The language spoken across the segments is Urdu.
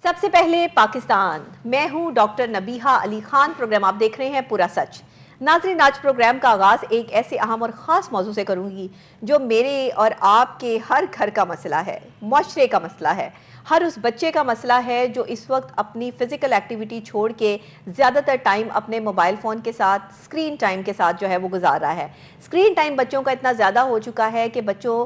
سب سے پہلے پاکستان، میں ہوں ڈاکٹر نبیہہ علی خان، پروگرام آپ دیکھ رہے ہیں پورا سچ۔ ناظرین، آج پروگرام کا آغاز ایک ایسے اہم اور خاص موضوع سے کروں گی جو میرے اور آپ کے ہر گھر کا مسئلہ ہے، معاشرے کا مسئلہ ہے، ہر اس بچے کا مسئلہ ہے جو اس وقت اپنی فزیکل ایکٹیویٹی چھوڑ کے زیادہ تر ٹائم اپنے موبائل فون کے ساتھ، اسکرین ٹائم کے ساتھ جو ہے وہ گزار رہا ہے۔ اسکرین ٹائم بچوں کا اتنا زیادہ ہو چکا ہے کہ بچوں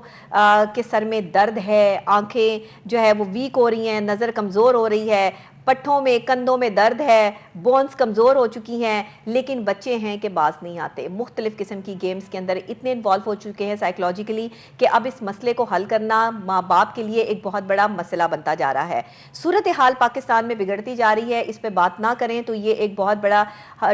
کے سر میں درد ہے، آنکھیں جو ہے وہ ویک ہو رہی ہیں، نظر کمزور ہو رہی ہے، پٹھوں میں کندھوں میں درد ہے، بونز کمزور ہو چکی ہیں، لیکن بچے ہیں کہ باز نہیں آتے۔ مختلف قسم کی گیمز کے اندر اتنے انوالو ہو چکے ہیں سائیکلوجیکلی کہ اب اس مسئلے کو حل کرنا ماں باپ کے لیے ایک بہت بڑا مسئلہ بنتا جا رہا ہے۔ صورتحال پاکستان میں بگڑتی جا رہی ہے، اس پہ بات نہ کریں تو یہ ایک بہت بڑا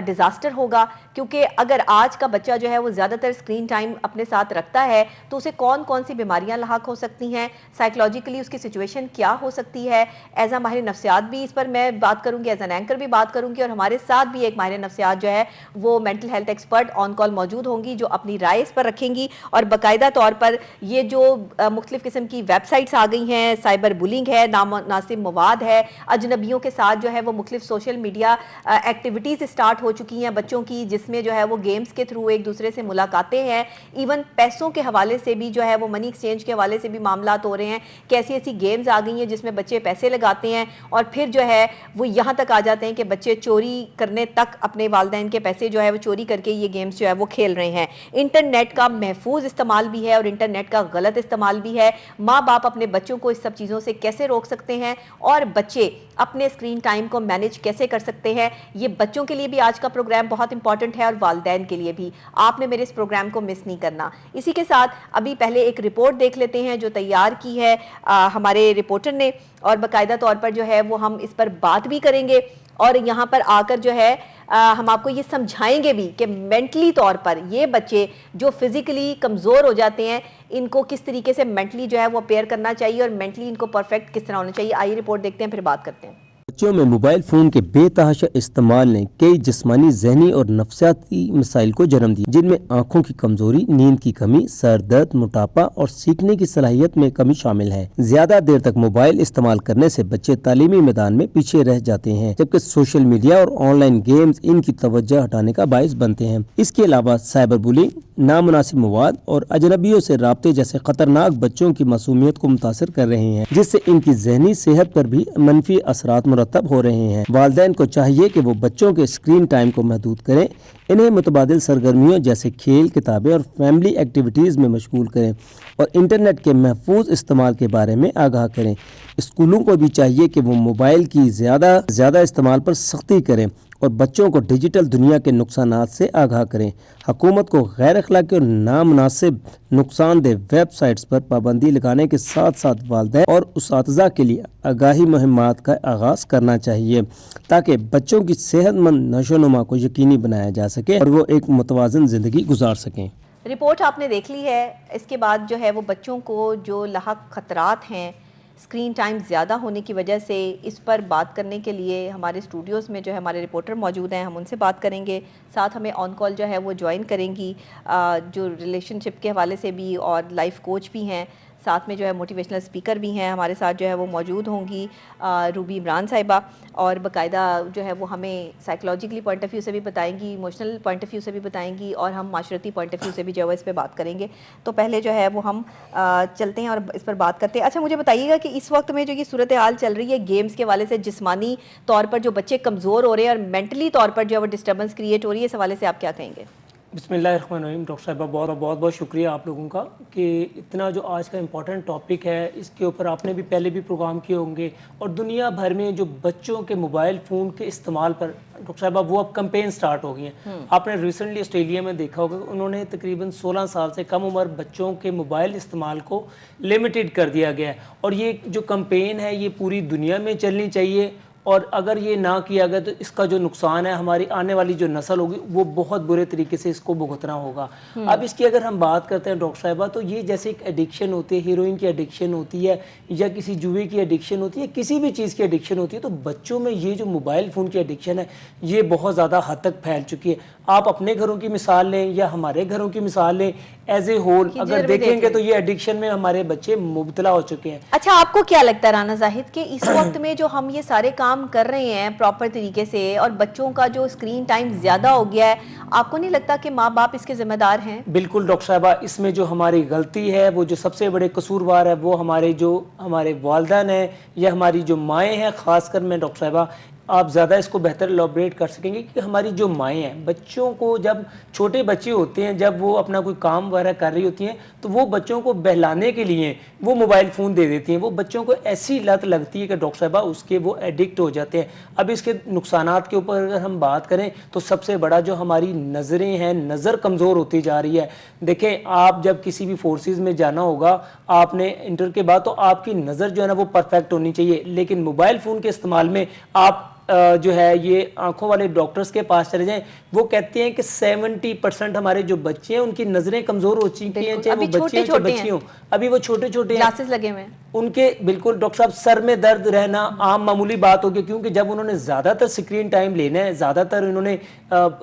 ڈیزاسٹر ہوگا، کیونکہ اگر آج کا بچہ جو ہے وہ زیادہ تر اسکرین ٹائم اپنے ساتھ رکھتا ہے تو اسے کون کون سی بیماریاں لاحق ہو سکتی ہیں، سائیکلوجیکلی اس کی سچویشن کیا ہو سکتی ہے۔ ایز اے ماہر نفسیات بھی اس پر میں بات کروں گی، ایز این اینکر بھی بات کروں گی، اور ہمارے ساتھ بھی ایک ماہر نفسیات جو ہے وہ مینٹل ہیلتھ ایکسپرٹ آن کال موجود ہوں گی جو اپنی رائے اس پر رکھیں گی، اور باقاعدہ طور پر یہ جو مختلف قسم کی ویب سائٹس آ گئی ہیں، سائبر بولنگ ہے، نامناسب مواد ہے، اجنبیوں کے ساتھ جو ہے وہ مختلف سوشل میڈیا ایکٹیویٹیز اسٹارٹ ہو چکی ہیں بچوں کی، جس میں جو ہے وہ گیمز کے تھرو ایک دوسرے سے ملاقاتیں ہیں، ایون پیسوں کے حوالے سے بھی جو ہے وہ منی ایکسچینج کے حوالے سے بھی معاملات ہو رہے ہیں کہ ایسی ایسی گیمز آ گئی ہیں جس میں بچے پیسے لگاتے ہیں اور پھر جو ہے وہ یہاں تک آ جاتے ہیں کہ بچے چوری کرنے تک اپنے والدین کے پیسے جو ہے وہ چوری کر کے یہ گیمز جو ہے وہ کھیل رہے ہیں۔ انٹرنیٹ کا محفوظ استعمال بھی ہے اور انٹرنیٹ کا غلط استعمال بھی ہے۔ ماں باپ اپنے بچوں کو اس سب چیزوں سے کیسے روک سکتے ہیں اور بچے اپنے اسکرین ٹائم کو مینیج کیسے کر سکتے ہیں، یہ بچوں کے لیے بھی آج کا پروگرام بہت امپورٹنٹ ہے اور والدین کے لیے بھی۔ آپ نے میرے اس پروگرام کو مس نہیں کرنا۔ اسی کے ساتھ ابھی پہلے ایک رپورٹ دیکھ لیتے ہیں جو تیار کی ہے ہمارے رپورٹر نے، اور باقاعدہ طور پر جو ہے وہ ہم اس پر بات بھی کریں گے، اور یہاں پر آ کر جو ہے ہم آپ کو یہ سمجھائیں گے بھی کہ مینٹلی طور پر یہ بچے جو فزیکلی کمزور ہو جاتے ہیں ان کو کس طریقے سے مینٹلی جو ہے وہ اپیئر کرنا چاہیے اور مینٹلی ان کو پرفیکٹ کس طرح ہونا چاہیے۔ آئیے رپورٹ دیکھتے ہیں پھر بات کرتے ہیں۔ بچوں میں موبائل فون کے بے تحاشا استعمال نے کئی جسمانی، ذہنی اور نفسیاتی مسائل کو جنم دیا، جن میں آنکھوں کی کمزوری، نیند کی کمی، سر درد، موٹاپا اور سیکھنے کی صلاحیت میں کمی شامل ہے۔ زیادہ دیر تک موبائل استعمال کرنے سے بچے تعلیمی میدان میں پیچھے رہ جاتے ہیں، جبکہ سوشل میڈیا اور آن لائن گیمز ان کی توجہ ہٹانے کا باعث بنتے ہیں۔ اس کے علاوہ سائبر بولنگ، نامناسب مواد اور اجنبیوں سے رابطے جیسے خطرناک بچوں کی معصومیت کو متاثر کر رہے ہیں، جس سے ان کی ذہنی صحت پر بھی منفی اثرات مرتب ہو رہے ہیں۔ والدین کو چاہیے کہ وہ بچوں کے اسکرین ٹائم کو محدود کریں، انہیں متبادل سرگرمیوں جیسے کھیل، کتابیں اور فیملی ایکٹیویٹیز میں مشغول کریں اور انٹرنیٹ کے محفوظ استعمال کے بارے میں آگاہ کریں۔ اسکولوں کو بھی چاہیے کہ وہ موبائل کی زیادہ استعمال پر سختی کریں اور بچوں کو ڈیجیٹل دنیا کے نقصانات سے آگاہ کریں۔ حکومت کو غیر اخلاقی اور نامناسب نقصان دہ ویب سائٹس پر پابندی لگانے کے ساتھ ساتھ والدین اور اساتذہ کے لیے آگاہی مہمات کا آغاز کرنا چاہیے تاکہ بچوں کی صحت مند نشو و نما کو یقینی بنایا جا سکے اور وہ ایک متوازن زندگی گزار سکیں۔ رپورٹ آپ نے دیکھ لی ہے۔ اس کے بعد جو ہے وہ بچوں کو جو لاحق خطرات ہیں اسکرین ٹائم زیادہ ہونے کی وجہ سے، اس پر بات کرنے کے لیے ہمارے اسٹوڈیوز میں جو ہے ہمارے رپورٹر موجود ہیں، ہم ان سے بات کریں گے۔ ساتھ ہمیں آن کال جو ہے وہ جوائن کریں گی جو ریلیشن شپ کے حوالے سے بھی اور لائف کوچ بھی ہیں، ساتھ میں جو ہے موٹیویشنل اسپیکر بھی ہیں ہمارے ساتھ جو ہے وہ موجود ہوں گی روبی عمران صاحبہ، اور باقاعدہ جو ہے وہ ہمیں سائیکلوجیکلی پوائنٹ آف ویو سے بھی بتائیں گی، ایموشنل پوائنٹ آف ویو سے بھی بتائیں گی، اور ہم معاشرتی پوائنٹ آف ویو سے بھی جو ہے اس پہ بات کریں گے۔ تو پہلے جو ہے وہ ہم چلتے ہیں اور اس پر بات کرتے ہیں۔ اچھا مجھے بتائیے گا کہ اس وقت میں جو یہ صورتحال چل رہی ہے گیمز کے حوالے سے، جسمانی طور پر جو بچے کمزور ہو رہے ہیں اور مینٹلی طور پر جو ہے وہ ڈسٹربنس کریٹ ہو رہی ہے، اس حوالے سے آپ کیا کہیں گے؟ بسم اللہ الرحمن الرحیم۔ ڈاکٹر صاحبہ بہت شکریہ آپ لوگوں کا کہ اتنا جو آج کا امپورٹنٹ ٹاپک ہے اس کے اوپر آپ نے بھی پہلے بھی پروگرام کیے ہوں گے، اور دنیا بھر میں جو بچوں کے موبائل فون کے استعمال پر ڈاکٹر صاحبہ وہ اب کمپین سٹارٹ ہو گئی ہیں۔ آپ نے ریسنٹلی آسٹریلیا میں دیکھا ہوگا کہ انہوں نے تقریباً 16 سال سے کم عمر بچوں کے موبائل استعمال کو لمیٹڈ کر دیا گیا ہے، اور یہ جو کمپین ہے یہ پوری دنیا میں چلنی چاہیے، اور اگر یہ نہ کیا گیا تو اس کا جو نقصان ہے ہماری آنے والی جو نسل ہوگی وہ بہت برے طریقے سے اس کو بھگتنا ہوگا۔ اب اس کی اگر ہم بات کرتے ہیں ڈاکٹر صاحبہ، تو یہ جیسے ایک ایڈکشن ہوتی ہے، ہیروئن کی ایڈکشن ہوتی ہے یا کسی جوئے کی ایڈکشن ہوتی ہے، کسی بھی چیز کی ایڈکشن ہوتی ہے، تو بچوں میں یہ جو موبائل فون کی ایڈکشن ہے یہ بہت زیادہ حد تک پھیل چکی ہے۔ آپ اپنے گھروں کی مثال لیں یا ہمارے گھروں کی مثال لیں، ایز اے ہول کہ اگر جرم دیکھ دیکھیں گے لیں۔ تو یہ ایڈکشن میں ہمارے بچے مبتلا ہو چکے ہیں۔ اچھا آپ کو کیا لگتا ہے رانا زاہد کہ اس وقت میں جو ہم یہ سارے کام کر رہے ہیں پراپر طریقے سے اور بچوں کا جو اسکرین ٹائم زیادہ ہو گیا ہے، آپ کو نہیں لگتا کہ ماں باپ اس کے ذمہ دار ہیں؟ بالکل ڈاکٹر صاحبہ، اس میں جو ہماری غلطی ہے، وہ جو سب سے بڑے قصوروار ہے، وہ ہمارے والدین ہیں یا ہماری جو مائیں ہیں، خاص کر میں ڈاکٹر صاحبہ آپ زیادہ اس کو بہتر ایلابریٹ کر سکیں گے کہ ہماری جو مائیں ہیں، بچوں کو جب چھوٹے بچے ہوتے ہیں، جب وہ اپنا کوئی کام وغیرہ کر رہی ہوتی ہیں تو وہ بچوں کو بہلانے کے لیے وہ موبائل فون دے دیتی ہیں۔ وہ بچوں کو ایسی لت لگتی ہے کہ ڈاکٹر صاحبہ اس کے وہ ایڈکٹ ہو جاتے ہیں۔ اب اس کے نقصانات کے اوپر اگر ہم بات کریں تو سب سے بڑا جو ہماری نظریں ہیں، نظر کمزور ہوتی جا رہی ہے۔ دیکھیں آپ جب کسی بھی فورسز میں جانا ہوگا، آپ نے انٹر کے بعد تو آپ کی نظر جو ہے نا وہ پرفیکٹ ہونی چاہیے، لیکن موبائل فون کے استعمال میں آپ جو ہے یہ آنکھوں والے ڈاکٹرز کے پاس چلے جائیں، وہ کہتے ہیں کہ 70% ہمارے جو بچے ہیں ان کی نظریں کمزور ہو چکی ہیں، چاہے وہ بچے ہیں چاہے بچی ہوں، ابھی وہ چھوٹے چھوٹے ہیں، گلاسز لگے ہوئے ہیں۔ ان کے بالکل ڈاکٹر صاحب سر میں درد رہنا عام معمولی بات ہوگی، کیونکہ جب انہوں نے زیادہ تر سکرین ٹائم لینا ہے، زیادہ تر انہوں نے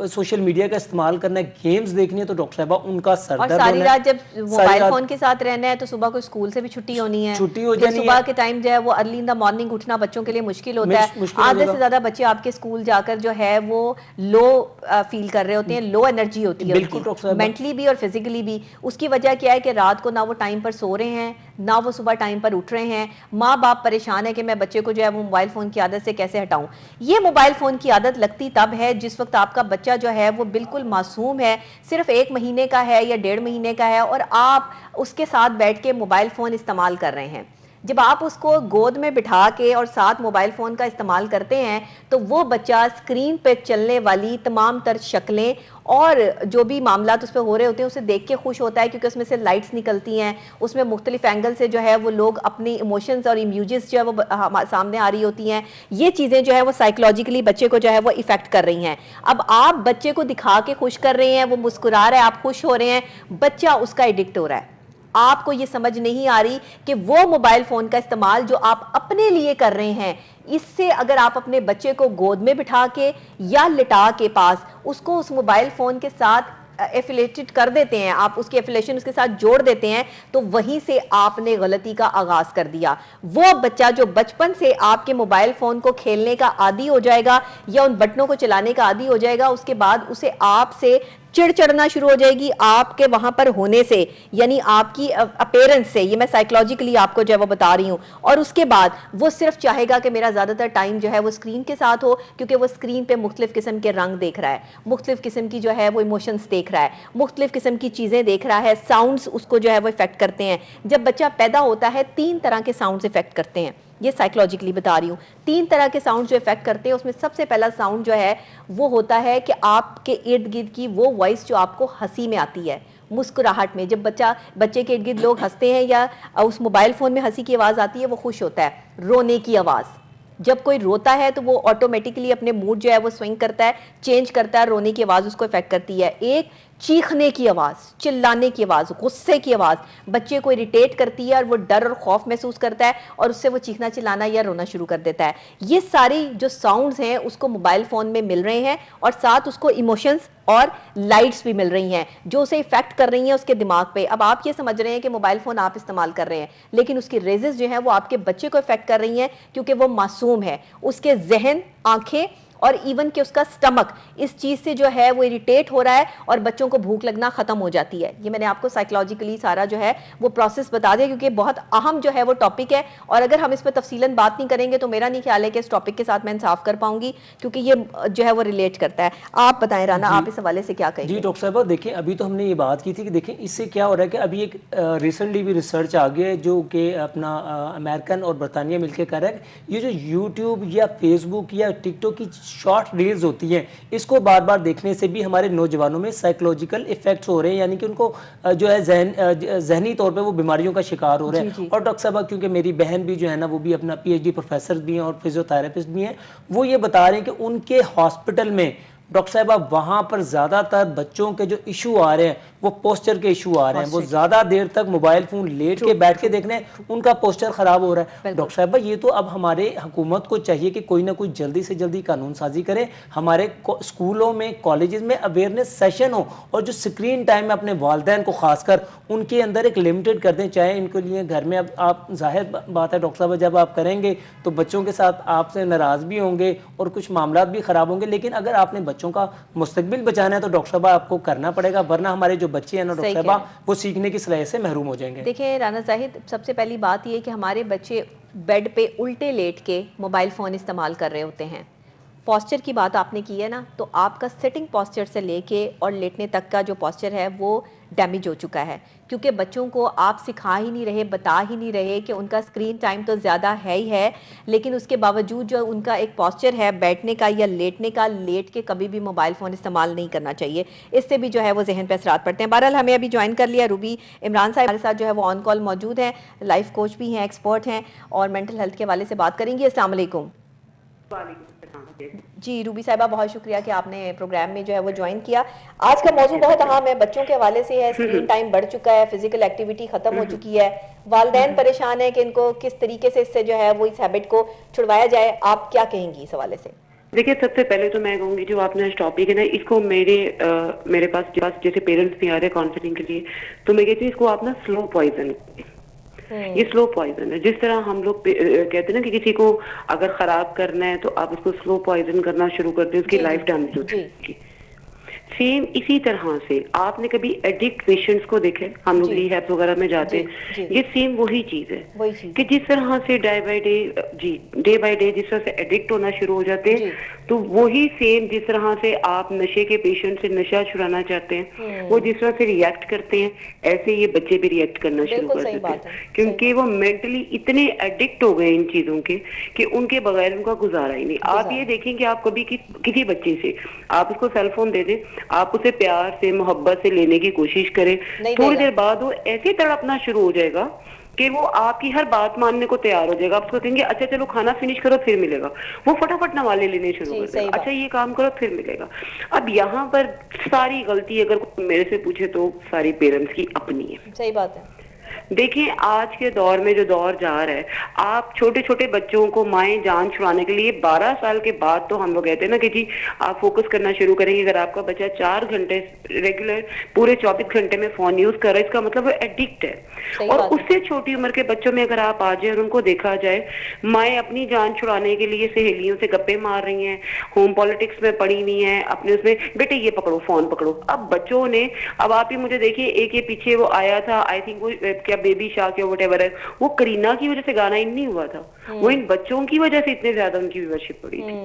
سوشل میڈیا کا استعمال کرنا ہے، گیمز دیکھنی ہے، تو ڈاکٹر صاحبہ ان کا سر اور درد ساری ہونا ہے۔ رات جب موبائل فون کے ساتھ رہنا ہے تو صبح کو اسکول سے بھی چھٹی ہونی ہے، چھٹی ہو پھر جانی ہے، صبح کے ٹائم جو ہے وہ ارلی ان دا مارننگ اٹھنا بچوں کے لیے مشکل ہوتا ہے۔ مشکل ہو آدھے جائے گا۔ سے زیادہ بچے آپ کے اسکول جا کر جو ہے وہ لو فیل کر رہے ہوتے ہیں، لو انرجی ہوتی ہے ان بالکل کی، ڈاکٹر صاحبہ۔ مینٹلی بھی اور فزیکلی بھی۔ اس کی وجہ کیا ہے کہ رات کو نہ وہ ٹائم پر سو رہے ہیں، نہ وہ صبح ٹائم پر اٹھ رہے ہیں۔ ماں باپ پریشان ہے کہ میں بچے کو جو ہے وہ موبائل فون کی عادت سے کیسے ہٹاؤں۔ یہ موبائل فون کی عادت لگتی تب ہے جس وقت آپ کا بچہ جو ہے وہ بالکل معصوم ہے، صرف 1 مہینے کا ہے یا 1.5 مہینے کا ہے، اور آپ اس کے ساتھ بیٹھ کے موبائل فون استعمال کر رہے ہیں۔ جب آپ اس کو گود میں بٹھا کے اور ساتھ موبائل فون کا استعمال کرتے ہیں تو وہ بچہ اسکرین پہ چلنے والی تمام تر شکلیں اور جو بھی معاملات اس پہ ہو رہے ہوتے ہیں اسے دیکھ کے خوش ہوتا ہے، کیونکہ اس میں سے لائٹس نکلتی ہیں، اس میں مختلف اینگل سے جو ہے وہ لوگ اپنی ایموشنز اور امیوجز جو ہے وہ سامنے آ رہی ہوتی ہیں۔ یہ چیزیں جو ہے وہ سائیکولوجیکلی بچے کو جو ہے وہ افیکٹ کر رہی ہیں۔ اب آپ بچے کو دکھا کے خوش کر رہے ہیں، وہ مسکرا رہا ہے، آپ خوش ہو رہے ہیں، بچہ اس کا ایڈکٹ ہو رہا ہے۔ آپ کو یہ سمجھ نہیں آ رہی کہ وہ موبائل فون کا استعمال جو آپ اپنے لیے کر رہے ہیں، اس سے اگر آپ اپنے بچے کو گود میں بٹھا کے یا لٹا کے پاس اس کو اس موبائل فون کے ساتھ ایفیلیٹڈ کر دیتے ہیں، آپ اس کی ایفیلیشن اس کے ساتھ جوڑ دیتے ہیں، تو وہیں سے آپ نے غلطی کا آغاز کر دیا۔ وہ بچہ جو بچپن سے آپ کے موبائل فون کو کھیلنے کا عادی ہو جائے گا یا ان بٹنوں کو چلانے کا عادی ہو جائے گا، اس کے بعد اسے آپ سے چڑ چڑنا شروع ہو جائے گی، آپ کے وہاں پر ہونے سے، یعنی آپ کی اپیرنس سے۔ یہ میں سائیکولوجیکلی آپ کو جو ہے وہ بتا رہی ہوں۔ اور اس کے بعد وہ صرف چاہے گا کہ میرا زیادہ تر ٹائم جو ہے وہ اسکرین کے ساتھ ہو، کیونکہ وہ اسکرین پہ مختلف قسم کے رنگ دیکھ رہا ہے، مختلف قسم کی جو ہے وہ ایموشنز دیکھ رہا ہے، مختلف قسم کی چیزیں دیکھ رہا ہے، ساؤنڈز اس کو جو ہے وہ افیکٹ کرتے ہیں۔ جب بچہ پیدا ہوتا ہے 3 طرح کے ساؤنڈز افیکٹ کرتے ہیں، یہ سائیکولوجیکلی بتا رہی ہوں۔ 3 طرح کے ساؤنڈ جو افیکٹ کرتے ہیں، اس میں سب سے پہلا ساؤنڈ جو ہے وہ ہوتا ہے کہ آپ کے ارد گرد کی وہ وائس جو آپ کو ہنسی میں آتی ہے، مسکراہٹ میں۔ جب بچے کے ارد گرد لوگ ہنستے ہیں یا اس موبائل فون میں ہنسی کی آواز آتی ہے، وہ خوش ہوتا ہے۔ رونے کی آواز، جب کوئی روتا ہے تو وہ آٹومیٹکلی اپنے موڈ جو ہے وہ سوئنگ کرتا ہے، چینج کرتا ہے، رونے کی آواز اس کو افیکٹ کرتی ہے۔ ایک چیخنے کی آواز، چلانے کی آواز، غصے کی آواز بچے کو اریٹیٹ کرتی ہے اور وہ ڈر اور خوف محسوس کرتا ہے اور اس سے وہ چیخنا چلانا یا رونا شروع کر دیتا ہے۔ یہ ساری جو ساؤنڈز ہیں اس کو موبائل فون میں مل رہے ہیں اور ساتھ اس کو ایموشنز اور لائٹس بھی مل رہی ہیں جو اسے افیکٹ کر رہی ہیں اس کے دماغ پہ۔ اب آپ یہ سمجھ رہے ہیں کہ موبائل فون آپ استعمال کر رہے ہیں، لیکن اس کی ریزز جو ہیں وہ آپ کے بچے کو افیکٹ کر رہی ہیں، کیونکہ وہ معصوم ہے۔ اس کے ذہن، آنکھیں اور ایون کہ اس کا سٹمک اس چیز سے جو ہے وہ اریٹیٹ ہو رہا ہے اور بچوں کو بھوک لگنا ختم ہو جاتی ہے۔ یہ میں نے آپ کو سائیکولوجیکلی سارا جو ہے وہ پروسیس بتا دیا، کیونکہ بہت اہم جو ہے وہ ٹاپک ہے، اور اگر ہم اس پہ تفصیلاً بات نہیں کریں گے تو میرا نہیں خیال ہے کہ اس ٹاپک کے ساتھ میں انصاف کر پاؤں گی، کیونکہ یہ جو ہے وہ ریلیٹ کرتا ہے۔ آپ بتائیں رانا، آپ اس حوالے سے کیا کہیں گے؟ جی ڈاکٹر صاحبہ، دیکھیں ابھی تو ہم نے یہ بات کی تھی کہ دیکھیں اس سے کیا ہو رہا ہے کہ ابھی ایک ریسنٹلی بھی ریسرچ آ گیا ہے جو کہ اپنا امریکن اور برطانیہ مل کے کر رہا ہے کہ یہ جو یوٹیوب یا فیس بک یا ٹک ٹاک کی شارٹ ریلز ہوتی ہیں، اس کو بار بار دیکھنے سے بھی ہمارے نوجوانوں میں سائیکولوجیکل ایفیکٹس ہو رہے ہیں، یعنی کہ ان کو جو ہے ذہنی طور پہ وہ بیماریوں کا شکار ہو رہے ہیں۔ اور ڈاکٹر صاحبہ کیونکہ میری بہن بھی جو ہے نا وہ بھی اپنا PhD پروفیسر بھی ہیں اور فزیوتھراپسٹ بھی ہیں، وہ یہ بتا رہے ہیں کہ ان کے ہاسپٹل میں ڈاکٹر صاحبہ وہاں پر زیادہ تر بچوں کے جو ایشو آ رہے ہیں وہ پوسچر کے ایشو آ رہے ہیں, وہ زیادہ دیر تک موبائل فون لیٹ کے بیٹھ کے دیکھ رہے ہیں, ان کا پوسچر خراب ہو رہا ہے. ڈاکٹر صاحبہ یہ تو اب ہمارے حکومت کو چاہیے کہ کوئی نہ کوئی جلدی سے جلدی قانون سازی کرے, ہمارے اسکولوں میں کالجز میں اویئرنیس سیشن ہو, اور جو اسکرین ٹائم ہے اپنے والدین کو خاص کر ان کے اندر ایک لمیٹڈ کر دیں, چاہے ان کے لیے گھر میں. اب آپ ظاہر بات ہے ڈاکٹر صاحب جب آپ کریں گے تو بچوں کے ساتھ آپ سے ناراض بھی ہوں گے اور کچھ معاملات بھی خراب ہوں گے, لیکن اگر آپ نے بچوں کا مستقبل بچانا ہے تو ڈاکٹر صاحب آپ کو کرنا پڑے گا, ورنہ ہمارے جو بچے ہیں نا ڈاکٹر صاحب وہ سیکھنے کی صلاحیت سے محروم ہو جائیں گے. دیکھیں رانا زاہد, سب سے پہلی بات یہ کہ ہمارے بچے بیڈ پہ الٹے لیٹ کے موبائل فون استعمال کر رہے ہوتے ہیں. پوسچر کی بات آپ نے کی ہے نا, تو آپ کا سٹنگ پوسچر سے لے کے اور لیٹنے تک کا جو پوسچر ہے وہ ڈیمیج ہو چکا ہے, کیونکہ بچوں کو آپ سکھا ہی نہیں رہے, بتا ہی نہیں رہے کہ ان کا اسکرین ٹائم تو زیادہ ہے ہی ہے, لیکن اس کے باوجود جو ان کا ایک پوسچر ہے بیٹھنے کا یا لیٹنے کا, لیٹ کے کبھی بھی موبائل فون استعمال نہیں کرنا چاہیے. اس سے بھی جو ہے وہ ذہن پہ اثرات پڑتے ہیں. بہرحال ہمیں ابھی جوائن کر لیا روبی عمران صاحب ہمارے ساتھ جو ہے وہ آن کال موجود ہیں, لائف کوچ بھی ہیں, ایکسپرٹ ہیں اور مینٹل ہیلتھ کے حوالے سے بات کریں گی. السلام علیکم. جی روبی صاحبہ, بہت شکریہ کہ آپ نے پروگرام میں جو ہے وہ جوائن کیا. آج کا موضوع بہت اہم ہے, بچوں کے حوالے سے ہے. اسکرین ٹائم بڑھ چکا ہے, فزیکل ایکٹیویٹی ختم ہو چکی ہے, والدین پریشان ہیں کہ ان کو کس طریقے سے اس سے جو ہے وہ اس ہیبٹ کو چھڑوایا جائے. آپ کیا کہیں گی اس حوالے سے؟ دیکھیے سب سے پہلے تو میں کہوں گی جو آپ نے ٹاپک ہے نا, اس کو میرے پاس جیسے پیرنٹس بھی آ رہے ہیں کاؤنسلنگ کے لیے, تو میں کہتی ہوں اس کو آپ نا سلو پوائزن, یہ سلو پوائزن ہے. جس طرح ہم لوگ کہتے ہیں نا کہ کسی کو اگر خراب کرنا ہے تو آپ اس کو سلو پوائزن کرنا شروع کر دیں, اس کی لائف ڈیمیج ہو جائے گی. سیم اسی طرح سے آپ نے کبھی ایڈکٹ پیشنٹس کو دیکھے, ہم لوگ ری ہیب وغیرہ میں جاتے ہیں, یہ سیم وہی چیز ہے کہ جس طرح سے ڈے بائی ڈے جس طرح سے ایڈکٹ ہونا شروع ہو جاتے ہیں, تو وہی سیم جس طرح سے آپ نشے کے پیشنٹ سے نشہ چھڑانا چاہتے ہیں, وہ جس طرح سے ریئیکٹ کرتے ہیں ایسے یہ بچے بھی ریئیکٹ کرنا شروع کر دیتے ہیں, کیونکہ وہ مینٹلی اتنے ایڈکٹ ہو گئے ان چیزوں کے کہ ان کے بغیر ان کا گزارا ہی نہیں. آپ یہ دیکھیں کہ آپ کبھی کسی بچے سے آپ اس کو سیل فون دے دیں, آپ اسے پیار سے محبت سے لینے کی کوشش کریں, تھوڑی دیر بعد وہ ایسے تڑپنا شروع ہو جائے گا کہ وہ آپ کی ہر بات ماننے کو تیار ہو جائے گا. آپ کو کہیں گے اچھا چلو کھانا فنش کرو پھر ملے گا, وہ فٹافٹ نوالے لینے شروع کر دے گا, اچھا یہ کام کرو پھر ملے گا. اب یہاں پر ساری غلطی اگر کوئی میرے سے پوچھے تو ساری پیرنٹس کی اپنی ہے. صحیح بات ہے. دیکھیں آج کے دور میں جو دور جا رہا ہے, آپ چھوٹے چھوٹے بچوں کو مائیں جان چھڑانے کے لیے 12 سال کے بعد تو ہم لوگ کہتے ہیں نا کہ جی آپ فوکس کرنا شروع کریں گے. اگر آپ کا بچہ 4 گھنٹے ریگولر پورے 24 گھنٹے میں فون یوز کر رہا ہے, اس کا مطلب وہ ایڈکٹ ہے. اور اس سے چھوٹی عمر کے بچوں میں اگر آپ آ جائیں اور ان کو دیکھا جائے, مائیں اپنی جان چھڑانے کے لیے سہیلیوں سے گپے مار رہی ہیں, ہوم پالیٹکس میں پڑی ہوئی ہیں, اپنے اس میں بیٹے یہ پکڑو فون پکڑو. اب بچوں نے, اب آپ ہی مجھے دیکھیے ایک یہ پیچھے وہ آیا تھا آئی تھنک وہ کیا بیبی شارک یا وٹ ایور ہے, وہ کرینہ کی وجہ سے گانا ان نہیں ہوا تھا, وہ ان بچوں کی وجہ سے اتنے زیادہ ان کی ویورشپ پڑی تھی.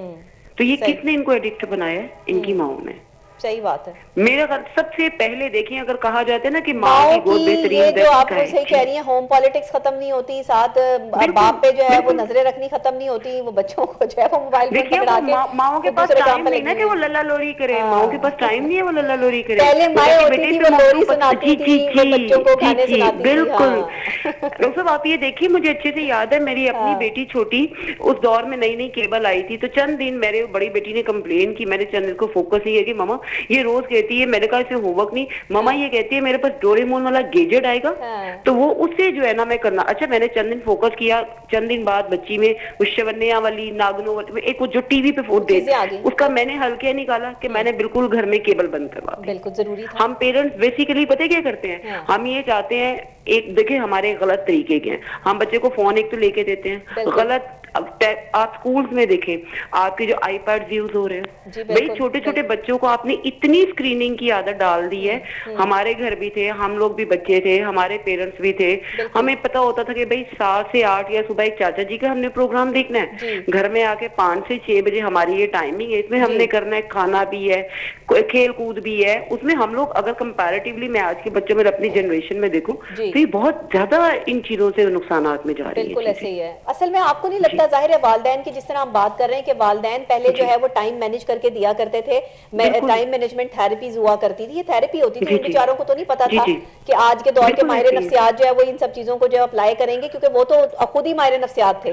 تو یہ کس نے ان کو ایڈکٹ بنایا ہے؟ ان کی ماؤں نے. صحیح بات ہے. میرا سب سے پہلے دیکھیں اگر کہا جاتا ہے نا کہ ماں کی گود بہترین یہ جو آپ کو صحیح کہہ رہی ہیں, ہوم پالیٹکس ختم نہیں ہوتی, ساتھ باپ پہ جو ہے وہ نظریں رکھنی ختم نہیں ہوتی, وہ بچوں کو جو ہے وہ موبائل فون پکڑا کے ماؤں کے پاس ٹائم نہیں نا کہ وہ للا لوری کرے, ماؤں کے پاس ٹائم نہیں ہے وہ للا لوری کرے. پہلے مائیں ہوتی تھی وہ لوری سناتی تھی, وہ بچوں کو گانے سناتی تھی. بالکل. ڈاکٹر صاحب آپ یہ دیکھیے, مجھے اچھے سے یاد ہے میری اپنی بیٹی چھوٹی, اس دور میں نئی نئی کیبل آئی تھی, تو چند دن میرے بڑی بیٹی نے کمپلین کی, میں نے چند دن کو فوکس نہیں کیا کہ ماما یہ روز کہتی ہے, میں نے کہا اسے ہوم ورک نہیں, ماما یہ کہتی ہے میرے پاس ڈوریمون والا گیجٹ آئے گا, تو وہ اس سے جو ہے نا میں کرنا. اچھا میں نے چند دن فوکس کیا, چند دن بعد بچی میں شونیا والی ناگنو ایک جو ٹی وی پہ فوٹ دے, اس کا میں نے حل کیا نکالا کہ میں نے بالکل گھر میں کیبل بند کروا دی. بالکل ضروری تھا. ہم پیرنٹس بیسیکلی پتہ کیا کرتے ہیں, ہم یہ چاہتے ہیں, ایک دیکھیں ہمارے غلط طریقے کے ہیں, ہم بچے کو فون ایک تو لے کے دیتے ہیں غلط. آپ سکولز میں دیکھیں آپ کے جو آئی پیڈز یوز ہو رہے ہیں, بھائی چھوٹے چھوٹے بچوں کو آپ نے اتنی اسکریننگ کی عادت ڈال دی ہے. ہمارے گھر بھی تھے, ہم لوگ بھی بچے تھے, ہمارے پیرنٹس بھی تھے, ہمیں پتا ہوتا تھا کہ بھائی 7 سے 8 یا صبح ایک چاچا جی کا ہم نے پروگرام دیکھنا ہے, گھر میں آ کے 5 سے 6 بجے ہماری یہ ٹائمنگ ہے, اس میں ہم نے کرنا ہے, کھانا بھی ہے, کھیل کود بھی ہے. اس میں ہم لوگ اگر کمپیریٹیولی میں آج کے بچوں میں اپنی جنریشن میں دیکھوں تو یہ بہت زیادہ ان چیزوں سے نقصانات میں جا رہی ہے. بالکل ایسے ہی ہے. اصل میں آپ کو نہیں لگتا, ظاہر ہے والدین کی جس طرح ہم بات کر رہے ہیں کہ والدین پہلے جو ہے وہ ٹائم مینج کر کے دیا کرتے تھے, ٹائم مینجمنٹ تھیراپیز ہوا کرتی تھی, یہ تھیراپی ہوتی تھی. ان بیچاروں کو تو نہیں پتا تھا کہ آج کے دور کے ماہر نفسیات جو ہے وہ ان سب چیزوں کو جو اپلائی کریں گے, کیونکہ وہ تو خود ہی ماہر نفسیات تھے.